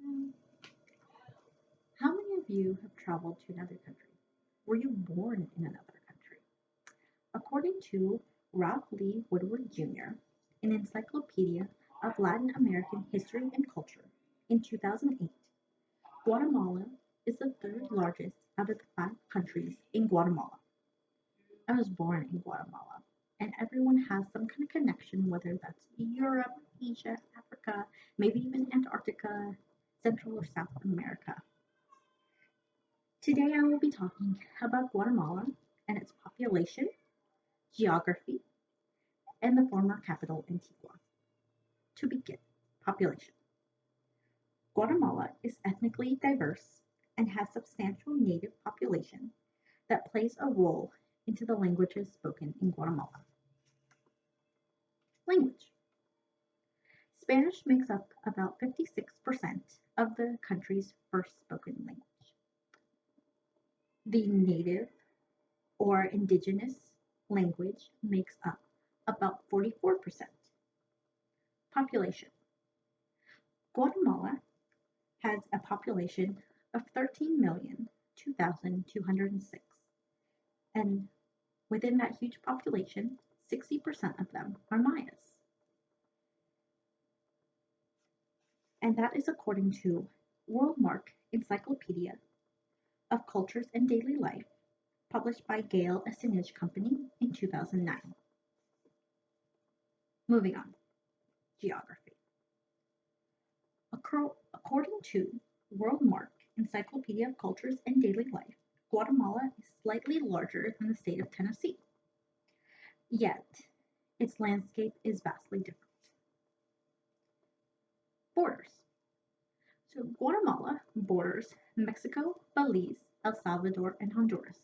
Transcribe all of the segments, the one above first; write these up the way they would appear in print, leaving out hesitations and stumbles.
Mm. How many of you have traveled to another country? Were you born in another country? According to Ralph Lee Woodward Jr., an encyclopedia of Latin American history and culture, in 2008, Guatemala is the third largest out of the five countries in Guatemala. I was born in Guatemala, and everyone has some kind of connection, whether that's Europe, Asia, Africa, maybe even Antarctica, Central or South America. Today I will be talking about Guatemala and its population, geography, and the former capital, Antigua. To begin, population. Guatemala is ethnically diverse and has substantial native population that plays a role into the languages spoken in Guatemala. Language. Spanish makes up about 56% of the country's first spoken language. The native or indigenous language makes up about 44%. Population. Guatemala has a population of 13,002,206, and within that huge population, 60% of them are Mayas. And that is according to Worldmark Encyclopedia of Cultures and Daily Life, published by Gale Assange Company in 2009. Moving on, geography. According to Worldmark Encyclopedia of Cultures and Daily Life, Guatemala is slightly larger than the state of Tennessee, yet its landscape is vastly different. Borders. So Guatemala borders Mexico, Belize, El Salvador, and Honduras,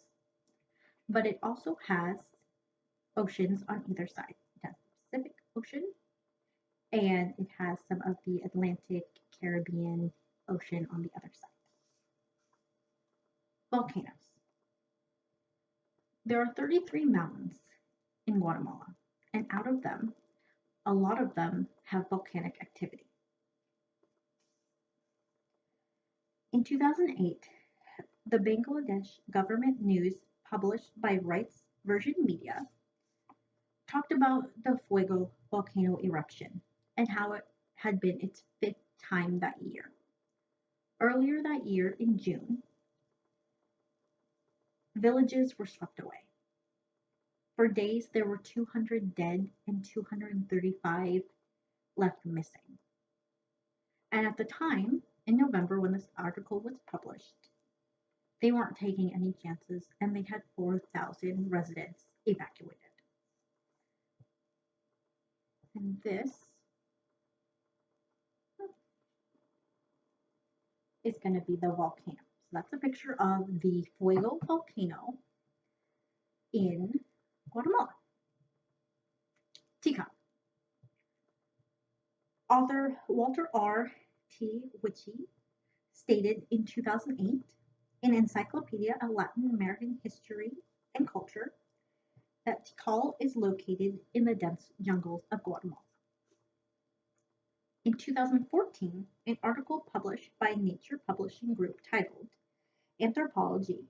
but it also has oceans on either side. It has the Pacific Ocean, and it has some of the Atlantic Caribbean Ocean on the other side. Volcanoes. There are 33 mountains in Guatemala, and out of them, a lot of them have volcanic activity. In 2008, the Bangladesh government news published by Rights Version Media talked about the Fuego volcano eruption and how it had been its fifth time that year. Earlier that year, in June, villages were swept away. For days, there were 200 dead and 235 left missing. And at the time, in November, when this article was published, they weren't taking any chances and they had 4,000 residents evacuated. And this is going to be the volcano. So that's a picture of the Fuego volcano in Guatemala. Teacup. Author Walter R. T. Witchy stated in 2008 in Encyclopedia of Latin American History and Culture that Tikal is located in the dense jungles of Guatemala. In 2014, an article published by Nature Publishing Group titled Anthropology: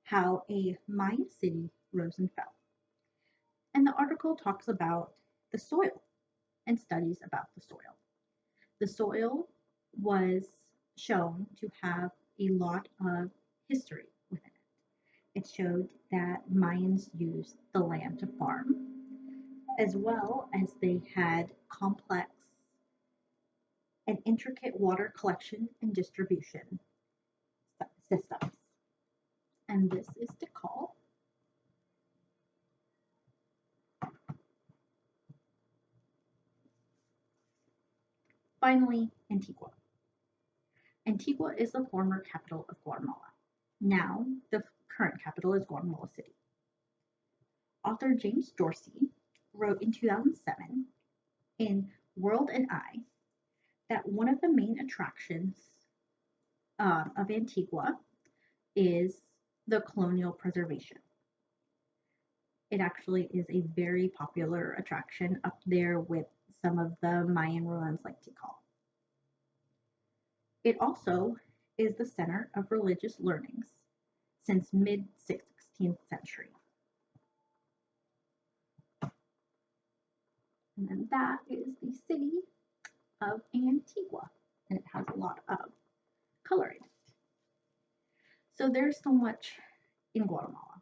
How a Mayan City Rose and Fell. And the article talks about the soil and studies about the soil. The soil was shown to have a lot of history within it. It showed that Mayans used the land to farm, as well as they had complex and intricate water collection and distribution systems. And this is Tikal. Finally, Antigua. Antigua is the former capital of Guatemala. Now, the current capital is Guatemala City. Author James Dorsey wrote in 2007 in World and I that one of the main attractions of Antigua is the colonial preservation. It actually is a very popular attraction up there with some of the Mayan ruins like Tikal. It also is the center of religious learnings since mid-16th century. And then that is the city of Antigua, and it has a lot of color in it. So there's so much in Guatemala.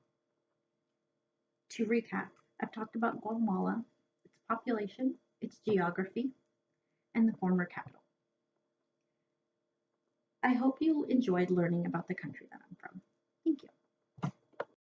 To recap, I've talked about Guatemala, its population, its geography, and the former capital. I hope you enjoyed learning about the country that I'm from. Thank you.